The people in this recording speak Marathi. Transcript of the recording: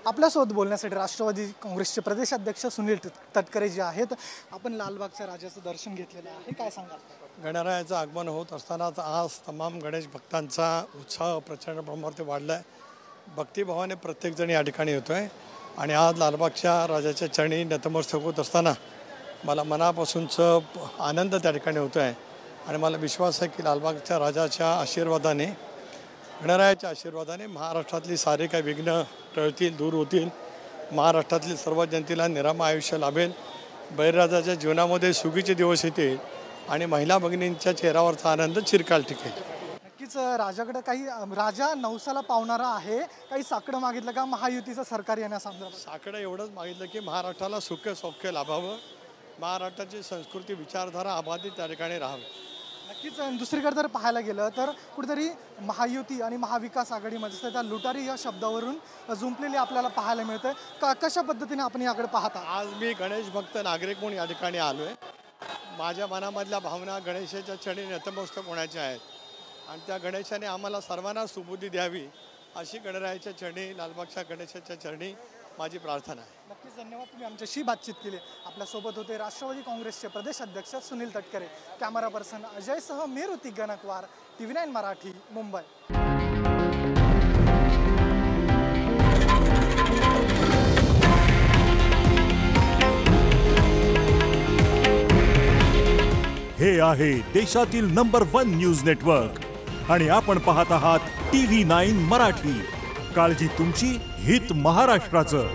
आपल्यासोबत बोलण्यासाठी राष्ट्रवादी काँग्रेसचे प्रदेशाध्यक्ष सुनील तटकरे जे आहेत. आपण लालबागच्या राजाचं दर्शन घेतलेलं आहे, काय सांगाल? गणरायाचं आगमन होत असतानाच आज तमाम गणेश भक्तांचा उत्साह प्रचंड प्रमाणात वाढला आहे. भक्तिभावाने प्रत्येकजण या ठिकाणी येतो आहे आणि आज लालबागच्या राजाच्या चरणी नतमस्तक होत असताना मला मनापासूनचं आनंद त्या ठिकाणी होतो आहे आणि मला विश्वास आहे की लालबागच्या राजाच्या आशीर्वादाने, गणरायाच्या आशीर्वादाने महाराष्ट्रातली सारे काही विघ्न टळतील, दूर होतील. महाराष्ट्रातली सर्व जनतेला निरामय आयुष्य लाभेल. बळीराजाच्या जीवनामध्ये सुखीचे दिवस येतील आणि महिला भगिनींच्या चेहऱ्यावरचा आनंद चिरकाल टिकेल. नक्कीच राजाकडे काही राजा नवसाला पावणारा आहे, काही साकडं मागितलं का महायुतीचं सरकार येण्यासंदर्भात? साकडं एवढंच मागितलं की महाराष्ट्राला सुख सौख्य लाभावं, महाराष्ट्राची संस्कृती विचारधारा अबाधित त्या ठिकाणी राहावी. नक्कीच दुसरीकडे जर पाहायला गेलं तर कुठेतरी महायुती आणि महाविकास आघाडीमध्ये त्या लुटारी या शब्दावरून जुंपलेली आपल्याला पाहायला मिळतं. कशा पद्धतीने आपण याकडे पाहता? आज मी गणेश भक्त नागरिक म्हणून या ठिकाणी आलो आहे. माझ्या मनामधल्या भावना गणेशाच्या चरणी नतमस्तक होण्याच्या आहेत आणि त्या गणेशाने आम्हाला सर्वांना सुबुद्धी द्यावी अशी गणरायाच्या चरणी, लालबागच्या गणेशाच्या चरणी माझी प्रार्थना आहे. नक्कीच धन्यवाद, तुम्ही आमच्याशी बातचीत केली. आपल्यासोबत होते राष्ट्रवादी काँग्रेसचे प्रदेशाध्यक्ष सुनील तटकरे. कॅमेरा पर्सन अजयसह मी ऋतिक गणकवार, TV9 मराठी, मुंबई. हे आहे देशातील नंबर 1 न्यूज नेटवर्क आणि आपण पाहत आहात TV9 मराठी. काळजी तुमची, हित महाराष्ट्राचं.